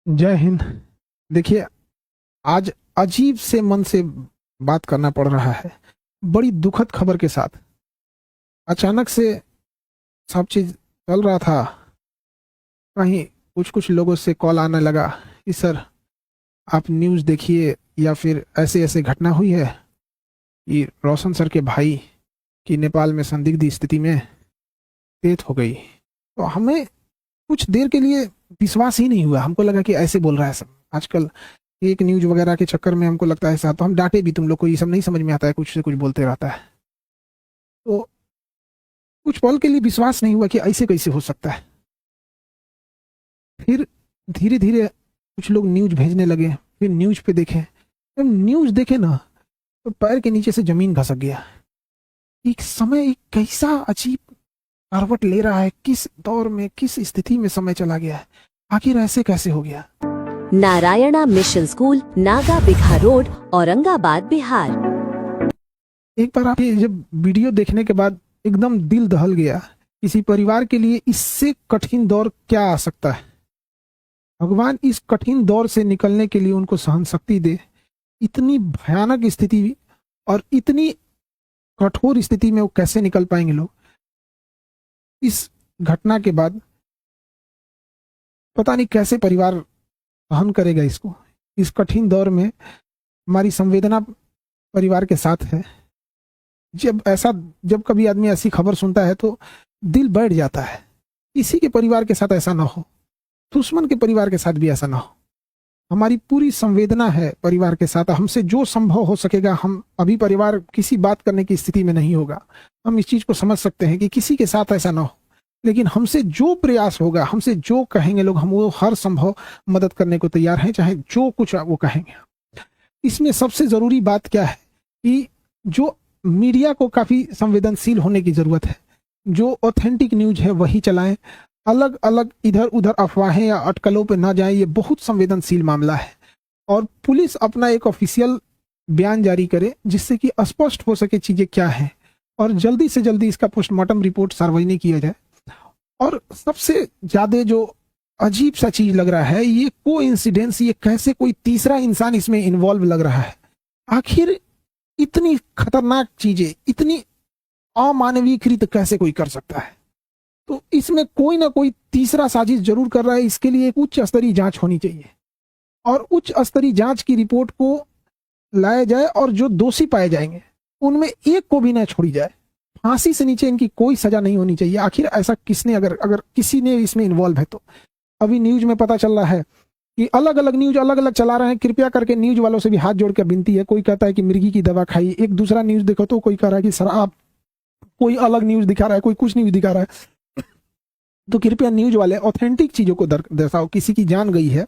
जय हिंद। देखिए, आज अजीब से मन से बात करना पड़ रहा है। बड़ी दुखद खबर के साथ अचानक से सब चीज चल रहा था। कहीं कुछ कुछ लोगों से कॉल आने लगा कि सर आप न्यूज़ देखिए, या फिर ऐसे ऐसे घटना हुई है कि रोशन सर के भाई की नेपाल में संदिग्ध स्थिति में डेथ हो गई। तो हमें कुछ देर के लिए विश्वास ही नहीं हुआ। हमको लगा कि ऐसे बोल रहा है सब। आजकल एक न्यूज वगैरह के चक्कर में हमको लगता है ऐसा, तो हम डांटे भी, तुम लोग को ये सब नहीं समझ में आता है, कुछ से कुछ बोलते रहता है। तो कुछ पल के लिए विश्वास नहीं हुआ कि ऐसे कैसे हो सकता है। फिर धीरे धीरे कुछ लोग न्यूज भेजने लगे। फिर न्यूज पे देखे, जब न्यूज देखे ना तो पैर के नीचे से जमीन खसक गया। एक समय एक कैसा अजीब करवट ले रहा है, किस दौर में किस स्थिति में समय चला गया है, आखिर ऐसे कैसे हो गया। Narayana mission school, Naga bigha road, Aurangabad, Bihar. एक बार आप ये जब वीडियो देखने के बाद एकदम दिल दहल गया। किसी परिवार के लिए इससे कठिन दौर क्या आ सकता है। भगवान इस कठिन दौर से निकलने के लिए उनको सहन शक्ति दे। इतनी भयानक स्थिति और इतनी कठोर स्थिति में वो कैसे निकल पाएंगे लोग। इस घटना के बाद पता नहीं कैसे परिवार सहन करेगा इसको। इस कठिन दौर में हमारी संवेदना परिवार के साथ है। जब कभी आदमी ऐसी खबर सुनता है तो दिल बैठ जाता है। किसी के परिवार के साथ ऐसा ना हो, दुश्मन के परिवार के साथ भी ऐसा ना हो। हमारी पूरी संवेदना है परिवार के साथ। हमसे जो संभव हो सकेगा, हम अभी परिवार किसी बात करने की स्थिति में नहीं होगा। हम इस चीज को समझ सकते हैं कि किसी के साथ ऐसा ना हो, लेकिन हमसे जो प्रयास होगा, हमसे जो कहेंगे लोग, हम वो हर संभव मदद करने को तैयार हैं, चाहे जो कुछ वो कहेंगे। इसमें सबसे जरूरी बात क्या है कि जो मीडिया को काफी संवेदनशील होने की जरूरत है। जो ऑथेंटिक न्यूज है वही चलाएं। अलग अलग इधर उधर अफवाहें या अटकलों पे ना जाएं। ये बहुत संवेदनशील मामला है। और पुलिस अपना एक ऑफिशियल बयान जारी करे जिससे कि स्पष्ट हो सके चीजें क्या हैं, और जल्दी से जल्दी इसका पोस्टमार्टम रिपोर्ट सार्वजनिक किया जाए। और सबसे ज्यादा जो अजीब सा चीज लग रहा है, ये कोइंसिडेंस, ये कैसे कोई तीसरा इंसान इसमें इन्वॉल्व लग रहा है। आखिर इतनी खतरनाक चीजें, इतनी अमानवीयकृत कैसे कोई कर सकता है। तो इसमें कोई ना कोई तीसरा साजिश जरूर कर रहा है। इसके लिए एक उच्च स्तरीय जांच होनी चाहिए, और उच्च स्तरीय जांच की रिपोर्ट को लाया जाए, और जो दोषी पाए जाएंगे उनमें एक को भी न छोड़ी जाए। फांसी से नीचे इनकी कोई सजा नहीं होनी चाहिए। आखिर ऐसा किसने, अगर किसी ने इसमें इन्वॉल्व है तो। अभी न्यूज में पता चल रहा है कि अलग अलग न्यूज अलग अलग चला रहे हैं। कृपया करके न्यूज वालों से भी हाथ जोड़ के विनती है। कोई कहता है कि मिर्गी की दवा खाई, एक दूसरा न्यूज देखो तो कोई कह रहा है कि शराब, कोई अलग न्यूज दिखा रहा है, कोई कुछ न्यूज दिखा रहा है। तो कृपया न्यूज वाले ऑथेंटिक चीजों को दर्शाओ। किसी की जान गई है,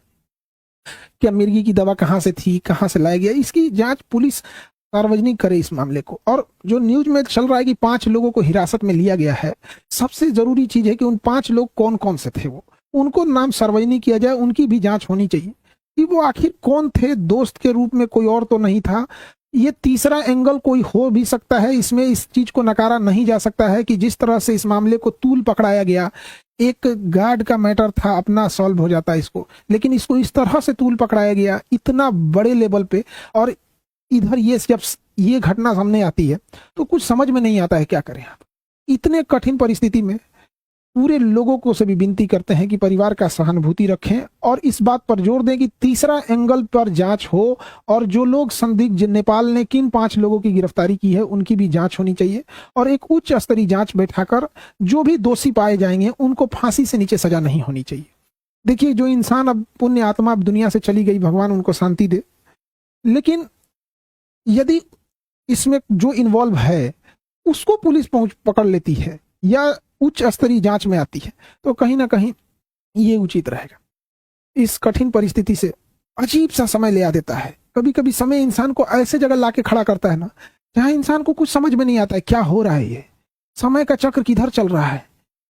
क्या मिर्गी की दवा कहाँ से थी, कहाँ से लाया गया, इसकी जांच पुलिस सार्वजनिक करे इस मामले को। और जो न्यूज में चल रहा है कि 5 लोगों को हिरासत में लिया गया है, सबसे जरूरी चीज है कि उन 5 लोग कौन कौन से थे, वो उनको नाम सार्वजनिक किया जाए। उनकी भी जांच होनी चाहिए कि वो आखिर कौन थे। दोस्त के रूप में कोई और तो नहीं था। ये तीसरा एंगल कोई हो भी सकता है इसमें। इस चीज को नकारा नहीं जा सकता है कि जिस तरह से इस मामले को तूल पकड़ाया गया, एक गार्ड का मैटर था, अपना सॉल्व हो जाता इसको, लेकिन इसको इस तरह से तूल पकड़ाया गया इतना बड़े लेवल पे। और इधर ये जब ये घटना सामने आती है तो कुछ समझ में नहीं आता है क्या करें आप। इतने कठिन परिस्थिति में पूरे लोगों को से भी विनती करते हैं कि परिवार का सहानुभूति रखें, और इस बात पर जोर दें कि तीसरा एंगल पर जांच हो, और जो लोग संदिग्ध, नेपाल ने किन 5 लोगों की गिरफ्तारी की है उनकी भी जांच होनी चाहिए, और एक उच्च स्तरीय जांच बैठाकर जो भी दोषी पाए जाएंगे उनको फांसी से नीचे सजा नहीं होनी चाहिए। देखिए, जो इंसान अब पुण्य आत्मा अब दुनिया से चली गई, भगवान उनको शांति दे, लेकिन यदि इसमें जो इन्वॉल्व है उसको पुलिस पकड़ लेती है या उच्च स्तरीय जांच में आती है, तो कहीं ना कहीं ये उचित रहेगा। इस कठिन परिस्थिति से अजीब सा समय ले आ देता है। कभी कभी समय इंसान को ऐसे जगह लाके खड़ा करता है ना, जहां इंसान को कुछ समझ में नहीं आता है क्या हो रहा है। ये समय का चक्र किधर चल रहा है,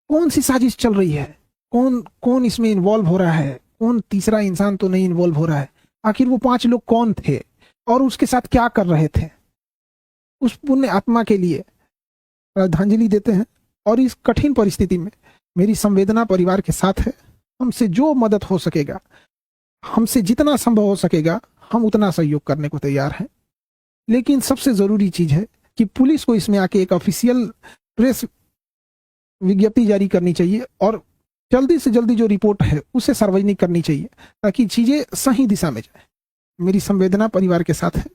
कौन सी साजिश चल रही है, कौन कौन इसमें इन्वॉल्व हो रहा है, कौन तीसरा इंसान तो नहीं इन्वॉल्व हो रहा है। आखिर वो 5 लोग कौन थे और उसके साथ क्या कर रहे थे। उस पुण्य आत्मा के लिए श्रद्धांजलि देते हैं, और इस कठिन परिस्थिति में मेरी संवेदना परिवार के साथ है। हमसे जो मदद हो सकेगा हमसे जितना संभव हो सकेगा हम उतना सहयोग करने को तैयार हैं। लेकिन सबसे जरूरी चीज है कि पुलिस को इसमें आके एक ऑफिशियल प्रेस विज्ञप्ति जारी करनी चाहिए और जल्दी से जल्दी जो रिपोर्ट है उसे सार्वजनिक करनी चाहिए ताकि चीजें सही दिशा में जाए। मेरी संवेदना परिवार के साथ है।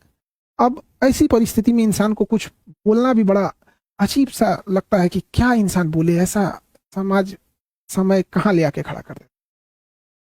अब ऐसी परिस्थिति में इंसान को कुछ बोलना भी बड़ा अजीब सा लगता है कि क्या इंसान बोले, ऐसा समाज समय कहाँ ले आके खड़ा कर दे।